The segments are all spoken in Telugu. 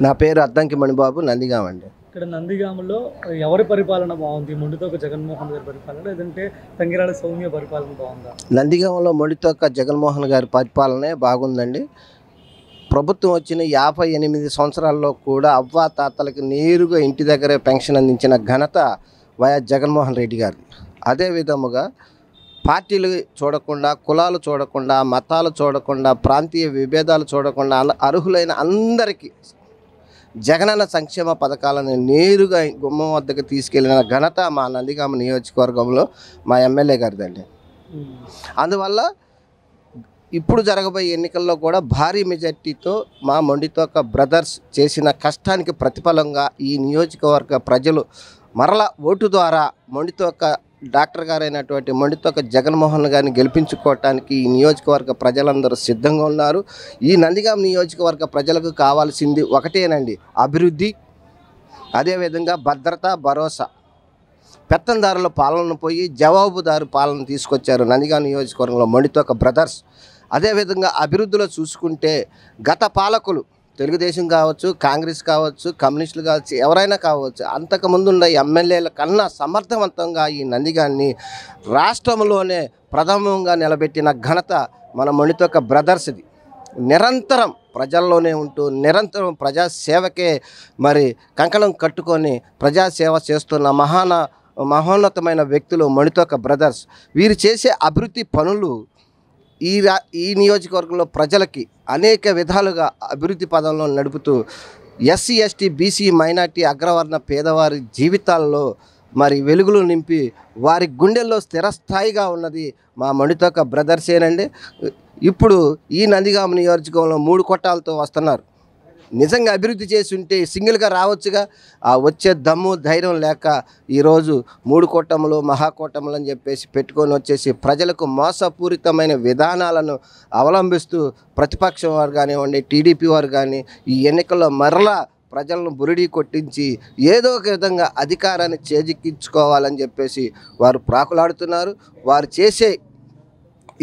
నా పేరు అద్దంకి మణిబాబు, నందిగామ అండి. ఇక్కడ నందిగామలో ఎవరి పరిపాలన బాగుంది? మొండితోక జగన్మోహన్ గారి పరిపాలన, లేదంటే తంగిరాల సౌమ్య పరిపాలన బాగుందా? నందిగామలో మొండితోక జగన్మోహన్ గారి పరిపాలనే బాగుందండి. ప్రభుత్వం వచ్చిన 58 సంవత్సరాల్లో కూడా అవ్వాతాతలకి నేరుగా ఇంటి దగ్గరే పెన్షన్ అందించిన ఘనత వైఎస్ జగన్మోహన్ రెడ్డి గారిది. అదే విధముగా పార్టీలు చూడకుండా, కులాలు చూడకుండా, మతాలు చూడకుండా, ప్రాంతీయ విభేదాలు చూడకుండా అర్హులైన అందరికీ జగనన్న సంక్షేమ పథకాలను నేరుగా గుమ్మం వద్దకు తీసుకెళ్లిన ఘనత మా నందిగామ నియోజకవర్గంలో మా ఎమ్మెల్యే గారిదండి. అందువల్ల ఇప్పుడు జరగబోయే ఎన్నికల్లో కూడా భారీ మెజార్టీతో మా మొండితోక బ్రదర్స్ చేసిన కష్టానికి ప్రతిఫలంగా ఈ నియోజకవర్గ ప్రజలు మరలా ఓటు ద్వారా మొండితోక డాక్టర్ గారైనటువంటి మొండితోక జగన్మోహన్ గారిని గెలిపించుకోవటానికి ఈ నియోజకవర్గ ప్రజలందరూ సిద్ధంగా ఉన్నారు. ఈ నందిగామ నియోజకవర్గ ప్రజలకు కావాల్సింది ఒకటేనండి, అభివృద్ధి, అదేవిధంగా భద్రత, భరోసా. పెత్తందారుల పాలన పోయి జవాబుదారు పాలన తీసుకొచ్చారు నందిగామ నియోజకవర్గంలో మొండితోక బ్రదర్స్. అదేవిధంగా అభివృద్ధిలో చూసుకుంటే గత పాలకులు తెలుగుదేశం కావచ్చు, కాంగ్రెస్ కావచ్చు, కమ్యూనిస్టులు కావచ్చు, ఎవరైనా కావచ్చు, అంతకుముందున్న ఎమ్మెల్యేల కన్నా సమర్థవంతంగా ఈ నందిగాన్ని రాష్ట్రంలోనే ప్రథమంగా నిలబెట్టిన ఘనత మన మొండితోక బ్రదర్స్ది. నిరంతరం ప్రజల్లోనే ఉంటూ నిరంతరం ప్రజాసేవకే మరి కంకణం కట్టుకొని ప్రజాసేవ చేస్తున్న మహోన్నతమైన వ్యక్తులు మొండితోక బ్రదర్స్. వీరు చేసే అభివృద్ధి పనులు ఈ నియోజకవర్గంలో ప్రజలకి అనేక విధాలుగా అభివృద్ధి పదంలో నడుపుతూ ఎస్సీ, ఎస్టీ, బీసీ, మైనార్టీ, అగ్రవర్ణ పేదవారి జీవితాల్లో మరి వెలుగులు నింపి వారి గుండెల్లో స్థిరస్థాయిగా ఉన్నది మా మొండితోక బ్రదర్సేనండి. ఇప్పుడు ఈ నందిగామ నియోజకవర్గంలో 3 కొట్టాలతో వస్తున్నారు. నిజంగా అభివృద్ధి చేసి ఉంటే సింగిల్గా రావచ్చుగా, ఆ వచ్చే దమ్ము ధైర్యం లేక ఈరోజు 3 కూటములు, మహాకూటములు అని చెప్పేసి పెట్టుకొని వచ్చేసి ప్రజలకు మోసపూరితమైన విధానాలను అవలంబిస్తూ ప్రతిపక్షం వారు కానివ్వండి, టీడీపీ వారు కానీ ఈ ఎన్నికల్లో మరలా ప్రజలను బురిడీ కొట్టించి ఏదో ఒక విధంగా అధికారాన్ని చేజిక్కించుకోవాలని చెప్పేసి వారు ప్రాకులాడుతున్నారు. వారు చేసే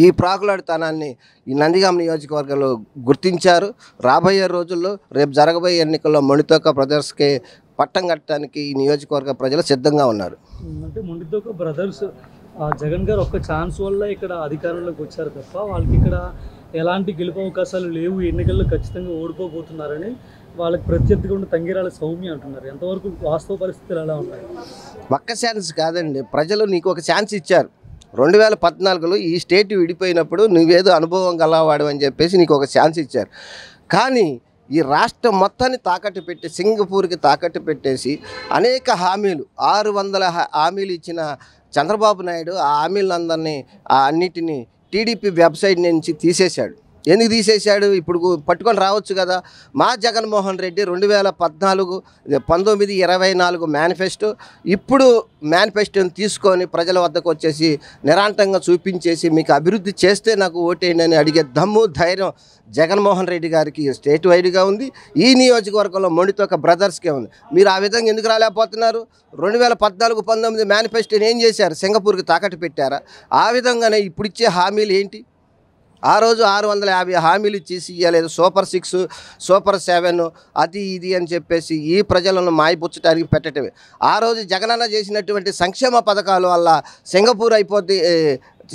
ఈ ప్రాకులాడుతనాన్ని ఈ నందిగామ నియోజకవర్గంలో గుర్తించారు. రాబోయే రోజుల్లో రేపు జరగబోయే ఎన్నికల్లో మొండితోక బ్రదర్స్కి పట్టం కట్టడానికి ఈ నియోజకవర్గ ప్రజలు సిద్ధంగా ఉన్నారు. అంటే మొండితోక బ్రదర్స్ జగన్ గారు ఒక్క ఛాన్స్ వల్ల ఇక్కడ అధికారంలోకి వచ్చారు తప్ప వాళ్ళకి ఇక్కడ ఎలాంటి గెలుపు అవకాశాలు లేవు, ఎన్నికల్లో ఖచ్చితంగా ఓడిపోబోతున్నారని వాళ్ళకి ప్రత్యర్థిగా ఉన్న తంగిరాల సౌమ్య అంటున్నారు. ఎంతవరకు వాస్తవ పరిస్థితులు ఎలా ఉన్నాయి? ఒక్క ఛాన్స్ కాదండి, ప్రజలు నీకు ఒక ఛాన్స్ ఇచ్చారు. 2014లో ఈ స్టేట్ విడిపోయినప్పుడు నువ్వేదో అనుభవం గలవాడు అని చెప్పేసి నీకు ఒక ఛాన్స్ ఇచ్చారు. కానీ ఈ రాష్ట్రం మొత్తాన్ని తాకట్టు పెట్టి సింగపూర్కి తాకట్టు పెట్టేసి అనేక హామీలు 600 హామీలు ఇచ్చిన చంద్రబాబు నాయుడు ఆ హామీలందరినీ అన్నిటినీ టీడీపీ వెబ్సైట్ నుంచి తీసేశాడు. ఎందుకు తీసేశాడు? ఇప్పుడు పట్టుకొని రావచ్చు కదా. మా జగన్మోహన్ రెడ్డి 2014, 19, 24 మేనిఫెస్టో, ఇప్పుడు మేనిఫెస్టోని తీసుకొని ప్రజల వద్దకు వచ్చేసి నిరాంతంగా చూపించేసి మీకు అభివృద్ధి చేస్తే నాకు ఓటేయండి అని అడిగే దమ్ము ధైర్యం జగన్మోహన్ రెడ్డి గారికి స్టేట్ వైడ్గా ఉంది. ఈ నియోజకవర్గంలో మొండితోక బ్రదర్స్కే ఉంది. మీరు ఆ విధంగా ఎందుకు రాలేకపోతున్నారు? 2014, 19 మేనిఫెస్టోని ఏం చేశారు? సింగపూర్కి తాకట్టు పెట్టారా? ఆ విధంగానే ఇప్పుడు ఇచ్చే హామీలు ఏంటి? ఆ రోజు 650 హామీలు ఇచ్చేసి ఇవ్వలేదు. సూపర్ 6, సూపర్ 7 అది ఇది అని చెప్పేసి ఈ ప్రజలను మాయపుచ్చడానికి పెట్టడమే. ఆ రోజు జగనన్న చేసినటువంటి సంక్షేమ పథకాల వల్ల సింగపూర్ అయిపోద్ది,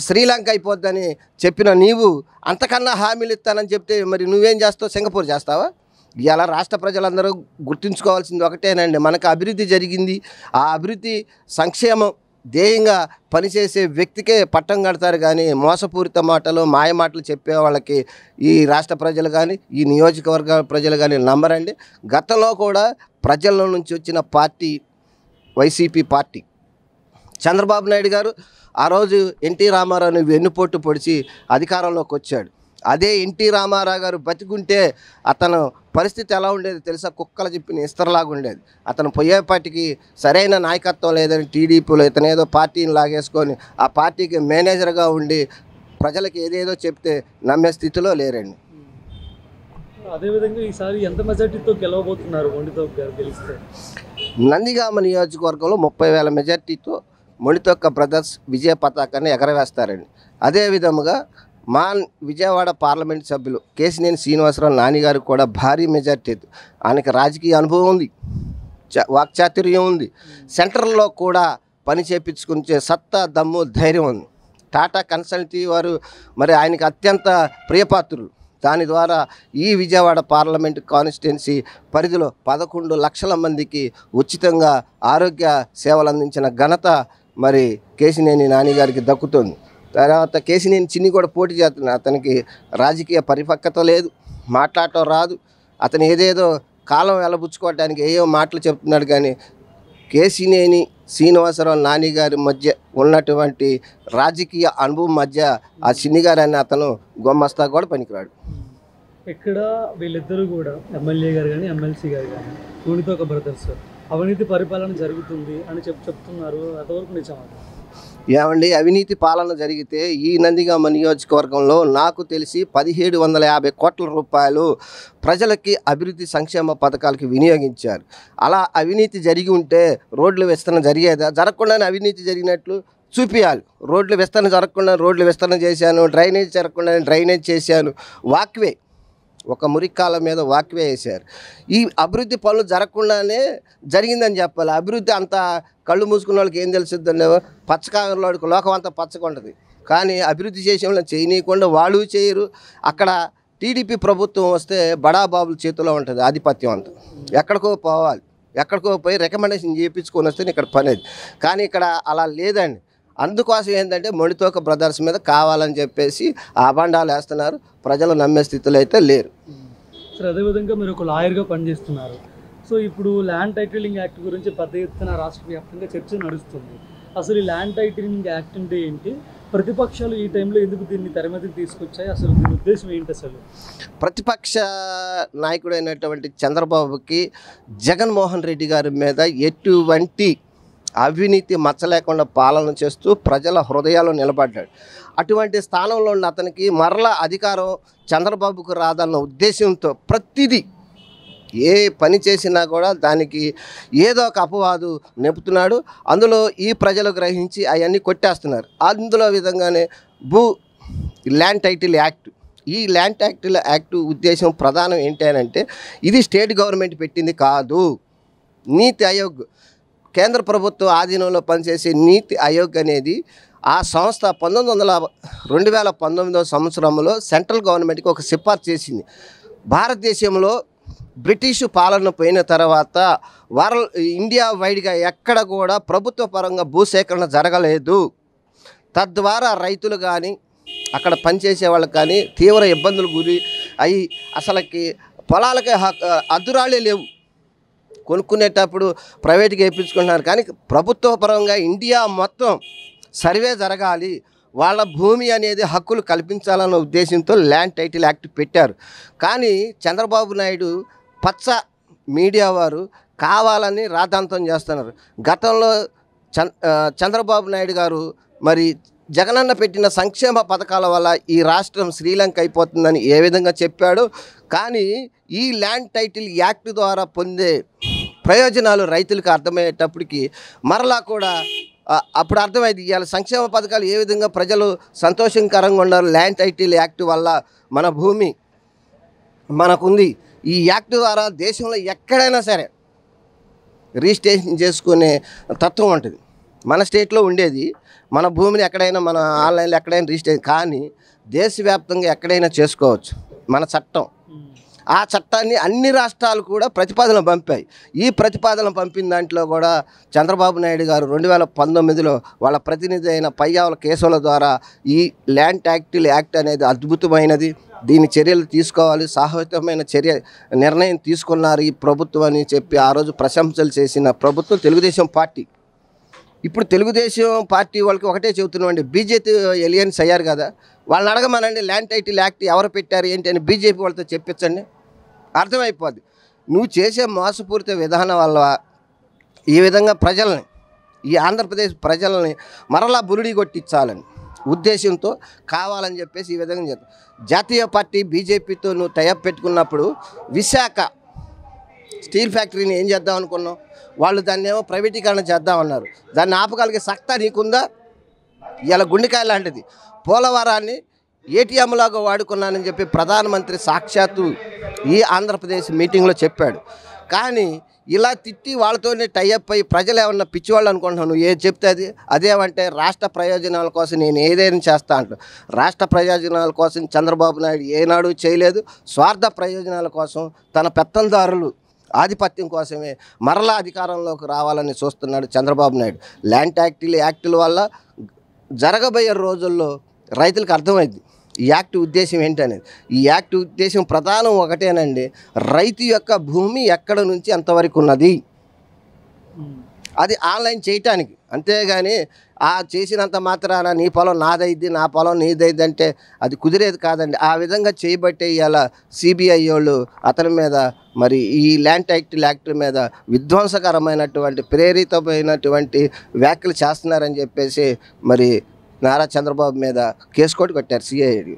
శ్రీలంక అయిపోద్దని చెప్పిన నీవు అంతకన్నా హామీలు ఇస్తానని చెప్తే మరి నువ్వేం చేస్తావు? సింగపూర్ చేస్తావా? ఇలా రాష్ట్ర ప్రజలందరూ గుర్తుంచుకోవాల్సింది ఒకటేనండి, మనకు అభివృద్ధి జరిగింది. ఆ అభివృద్ధి సంక్షేమం ధ్యేయంగా పనిచేసే వ్యక్తికే పట్టం కడతారు. కానీ మోసపూరిత మాటలు, మాయ మాటలు చెప్పే వాళ్ళకి ఈ రాష్ట్ర ప్రజలు కానీ ఈ నియోజకవర్గ ప్రజలు కానీ నమ్మరండి. గతంలో కూడా ప్రజల నుంచి వచ్చిన party YCP party. Chandrababu Naidu గారు ఆ రోజు ఎన్టీ రామారావుని వెన్నుపోటు పొడిచి అధికారంలోకి వచ్చాడు. అదే ఎన్టీ రామారావు గారు బతికుంటే అతను పరిస్థితి ఎలా ఉండేది తెలుసా? కుక్కలు చెప్పిన ఇస్తరలాగా ఉండేది. అతను పోయేపాటికి సరైన నాయకత్వం లేదని టీడీపీలో ఇతనేదో పార్టీని లాగేసుకొని ఆ పార్టీకి మేనేజర్గా ఉండి ప్రజలకు ఏదేదో చెప్తే నమ్మే స్థితిలో లేరండి. అదేవిధంగా ఈసారి ఎంత మెజార్టీతో గెలవబోతున్నారు మొండితోక గారు గెలిస్తే? నందిగామ నియోజకవర్గంలో 30,000 మెజార్టీతో మొండితోక బ్రదర్స్ విజయ పతాకాన్ని ఎగరవేస్తారండి. అదే విధముగా మా విజయవాడ పార్లమెంట్ సభ్యులు కేశినేని శ్రీనివాసరావు నానిగారు కూడా భారీ మెజార్టీ, ఆయనకి రాజకీయ అనుభవం ఉంది, వాక్చాతుర్యం ఉంది, సెంట్రల్లో కూడా పని చేపించుకునే సత్తా, దమ్ము, ధైర్యం ఉంది. టాటా కన్సల్టీ వారు మరి ఆయనకి అత్యంత ప్రియపాత్రులు. దాని ద్వారా ఈ విజయవాడ పార్లమెంట్ కాన్స్టిట్యున్సీ పరిధిలో 11 లక్షల మందికి ఉచితంగా ఆరోగ్య సేవలు అందించిన ఘనత మరి కేశినేని నాని గారికి దక్కుతుంది. తర్వాత కేశినేని చిన్ని కూడా పోటీ చేస్తున్నాడు. అతనికి రాజకీయ పరిపక్వత లేదు, మాట్లాడటం రాదు. అతను ఏదేదో కాలం వెలబుచ్చుకోవడానికి ఏయో మాటలు చెప్తున్నాడు. కానీ కేశినేని శ్రీనివాసరావు నాని గారి మధ్య ఉన్నటువంటి రాజకీయ అనుభవం మధ్య ఆ చిన్ని గారు అని అతను గొమ్మస్తా కూడా పనికిరాడు. ఇక్కడ వీళ్ళిద్దరూ కూడా ఎమ్మెల్యే గారు కానీ ఎమ్మెల్సీ గారు కానీ తునితోక బ్రదర్స్ అవినీతి పరిపాలన జరుగుతుంది అని చెప్తున్నారు. అంతవరకు నిజమా? ఏమండి, అవినీతి పాలన జరిగితే ఈ నందిగామ నియోజకవర్గంలో నాకు తెలిసి 1750 కోట్ల రూపాయలు ప్రజలకి అభివృద్ధి సంక్షేమ పథకాలకి వినియోగించారు. అలా అవినీతి జరిగి ఉంటే రోడ్లు విస్తరణ జరిగేదా? జరగకుండానే అవినీతి జరిగినట్లు చూపించాలి. రోడ్లు విస్తరణ జరగకుండా రోడ్లు విస్తరణ చేశాను, డ్రైనేజ్ జరగకుండా డ్రైనేజ్ చేశాను, వాక్వే ఒక మురికాల మీద వాక్వే వేశారు. ఈ అభివృద్ధి పనులు జరగకుండానే జరిగిందని చెప్పాలి. అభివృద్ధి అంతా కళ్ళు మూసుకున్న వాళ్ళకి ఏం తెలుస్తుందండి? పచ్చకాయలోకి లోకం అంతా పచ్చగా ఉంటుంది. కానీ అభివృద్ధి చేసే వాళ్ళని చేయనీయకుండా వాళ్ళు చేయరు. అక్కడ టీడీపీ ప్రభుత్వం వస్తే బడాబాబుల చేతిలో ఉంటుంది ఆధిపత్యం అంతా. ఎక్కడికో పోవాలి, ఎక్కడికో పోయి రికమెండేషన్ చేయించుకొని వస్తే ఇక్కడ పనేది. కానీ ఇక్కడ అలా లేదండి. అందుకోసం ఏంటంటే మొండితోక బ్రదర్స్ మీద కావాలని చెప్పేసి అభండాలు వేస్తున్నారు. ప్రజలు నమ్మే స్థితిలో అయితే లేరు. సార్, అదేవిధంగా మీరు ఒక లాయర్గా పనిచేస్తున్నారు. సో ఇప్పుడు ల్యాండ్ టైటిలింగ్ యాక్ట్ గురించి పెద్ద ఎత్తున రాష్ట్ర వ్యాప్తంగా చర్చ నడుస్తుంది. అసలు ఈ ల్యాండ్ టైటిలింగ్ యాక్ట్ అంటే ఏంటి? ప్రతిపక్షాలు ఈ టైంలో ఎందుకు దీన్ని తెర మీదకి తీసుకొచ్చాయి? అసలు దీని ఉద్దేశం ఏంటి? అసలు ప్రతిపక్ష నాయకుడైనటువంటి చంద్రబాబుకి జగన్మోహన్ రెడ్డి గారి మీద ఎటువంటి అవినీతి మచ్చలేకుండా పాలన చేస్తూ ప్రజల హృదయాల్లో నిలబడ్డాడు. అటువంటి స్థానంలో ఉన్న అతనికి మరలా అధికారం చంద్రబాబుకు రాదన్న ఉద్దేశంతో ప్రతిదీ ఏ పని చేసినా కూడా దానికి ఏదో ఒక అపవాదు నెపుతున్నాడు. అందులో ఈ ప్రజలు గ్రహించి అవన్నీ కొట్టేస్తున్నారు. అందులో విధంగానే ల్యాండ్ టైటిల్ యాక్ట్, ఈ ల్యాండ్ టైటిల్ యాక్ట్ ఉద్దేశం ప్రధానం ఏంటి అంటే ఇది స్టేట్ గవర్నమెంట్ పెట్టింది కాదు. నీతి ఆయోగ్, కేంద్ర ప్రభుత్వ ఆధీనంలో పనిచేసే నీతి ఆయోగ్ అనేది ఆ సంస్థ 2019 సంవత్సరంలో సెంట్రల్ గవర్నమెంట్కి ఒక సిఫార్సు చేసింది. భారతదేశంలో బ్రిటిష్ పాలన పోయిన తర్వాత ఇండియా వైడ్గా ఎక్కడ కూడా ప్రభుత్వ పరంగా భూసేకరణ జరగలేదు. తద్వారా రైతులు కానీ అక్కడ పనిచేసే వాళ్ళకి కానీ తీవ్ర ఇబ్బందులు గురి అయ్యి అసలుకి పొలాలకి అద్దురాళ్ళే లేవు. కొనుక్కునేటప్పుడు ప్రైవేట్గా వేయించుకుంటున్నారు. కానీ ప్రభుత్వ పరంగా ఇండియా మొత్తం సర్వే జరగాలి, వాళ్ళ భూమి అనేది హక్కులు కల్పించాలన్న ఉద్దేశంతో ల్యాండ్ టైటిల్ యాక్ట్ పెట్టారు. కానీ చంద్రబాబు నాయుడు పచ్చ మీడియా వారు కావాలని రాద్ధాంతం చేస్తున్నారు. గతంలో చంద్రబాబు నాయుడు గారు మరి జగనన్న పెట్టిన సంక్షేమ పథకాల వల్ల ఈ రాష్ట్రం శ్రీలంక అయిపోతుందని ఏ విధంగా చెప్పాడు. కానీ ఈ ల్యాండ్ టైటిల్ యాక్ట్ ద్వారా పొందే ప్రయోజనాలు రైతులకు అర్థమయ్యేటప్పటికి మరలా కూడా అప్పుడు అర్థమైంది ఇవాళ సంక్షేమ పథకాలు ఏ విధంగా ప్రజలు సంతోషకరంగా ఉన్నారు. ల్యాండ్ టైటిల్ యాక్ట్ వల్ల మన భూమి మనకుంది. ఈ యాక్ట్ ద్వారా దేశంలో ఎక్కడైనా సరే రిజిస్ట్రేషన్ చేసుకునే తత్వం ఉంటుంది. మన స్టేట్లో ఉండేది మన భూమిని ఎక్కడైనా మన ఆన్లైన్లో ఎక్కడైనా రిజిస్ట్రేషన్, కానీ దేశవ్యాప్తంగా ఎక్కడైనా చేసుకోవచ్చు మన చట్టం. ఆ చట్టాన్ని అన్ని రాష్ట్రాలు కూడా ప్రతిపాదన పంపాయి. ఈ ప్రతిపాదన పంపిన దాంట్లో కూడా చంద్రబాబు నాయుడు గారు 2019లో వాళ్ళ ప్రతినిధి అయిన పయ్యావుల కేశవుల ద్వారా ఈ ల్యాండ్ టైటిల్ యాక్ట్ అనేది అద్భుతమైనది, దీని చర్యలు తీసుకోవాలి, సాహసమైన నిర్ణయం తీసుకున్నారు ఈ ప్రభుత్వం అని చెప్పి ఆ రోజు ప్రశంసలు చేసిన ప్రభుత్వం తెలుగుదేశం పార్టీ. ఇప్పుడు తెలుగుదేశం పార్టీ వాళ్ళకి ఒకటే చెబుతున్నామండి, బీజేపీ ఎలియన్స్ అయ్యారు కదా, వాళ్ళని అడగమనండి ల్యాండ్ టైటిల్ యాక్ట్ ఎవరు పెట్టారు ఏంటి అని బీజేపీ వాళ్ళతో చెప్పించండి, అర్థమైపోద్ది. నువ్వు చేసే మోసపూరిత విధానం వల్ల ఈ విధంగా ప్రజల్ని, ఈ ఆంధ్రప్రదేశ్ ప్రజల్ని మరలా బురుడి కొట్టించాలని ఉద్దేశంతో కావాలని చెప్పేసి ఈ విధంగా చేస్తాం. జాతీయ పార్టీ బీజేపీతో నువ్వు టైఅప్ పెట్టుకున్నప్పుడు విశాఖ స్టీల్ ఫ్యాక్టరీని ఏం చేద్దాం అనుకున్నావు? వాళ్ళు దాన్ని ఏమో ప్రైవేటీకరణ చేద్దామన్నారు. దాన్ని ఆపగలిగే సత్తా నీకుందా? ఇలా గుండెకాయ లాంటిది. పోలవరాన్ని ఏటీఎం లాగా వాడుకున్నానని చెప్పి ప్రధానమంత్రి సాక్షాత్తు ఈ ఆంధ్రప్రదేశ్ మీటింగ్లో చెప్పాడు. కానీ ఇలా తిట్టి వాళ్ళతోనే టైఅప్ అయ్యి ప్రజలు ఏమన్నా పిచ్చివాళ్ళు అనుకుంటున్నావు, నువ్వు ఏది చెప్తే అదేమంటే రాష్ట్ర ప్రయోజనాల కోసం నేను ఏదైనా చేస్తా అంటాడు. రాష్ట్ర ప్రయోజనాల కోసం చంద్రబాబు నాయుడు ఏనాడు చేయలేదు. స్వార్థ ప్రయోజనాల కోసం తన పెత్తందారులు ఆధిపత్యం కోసమే మరలా అధికారంలోకి రావాలని చూస్తున్నాడు చంద్రబాబు నాయుడు. ల్యాండ్ యాక్టుల వల్ల జరగబోయే రోజుల్లో రైతులకు అర్థమైంది ఈ యాక్ట్ ఉద్దేశం ఏంటనేది. ఈ యాక్ట్ ఉద్దేశం ప్రధానం ఒకటేనండి, రైతు యొక్క భూమి ఎక్కడ నుంచి ఎంతవరకు ఉన్నది అది ఆన్లైన్ చేయటానికి. అంతేగాని ఆ చేసినంత మాత్రాన నీ పొలం నాదైద్ది నా పొలం నీదైద్ది అంటే అది కుదిరేది కాదండి. ఆ విధంగా చేయబట్టే ఇవాళ సిబిఐ వాళ్ళు అతని మీద మరి ఈ ల్యాండ్ యాక్ట్ మీద విధ్వంసకరమైనటువంటి ప్రేరితమైనటువంటి వ్యాఖ్యలు చేస్తున్నారని చెప్పేసి మరి నారా చంద్రబాబు మీద కేసు కూడా కట్టారు సిఐడి.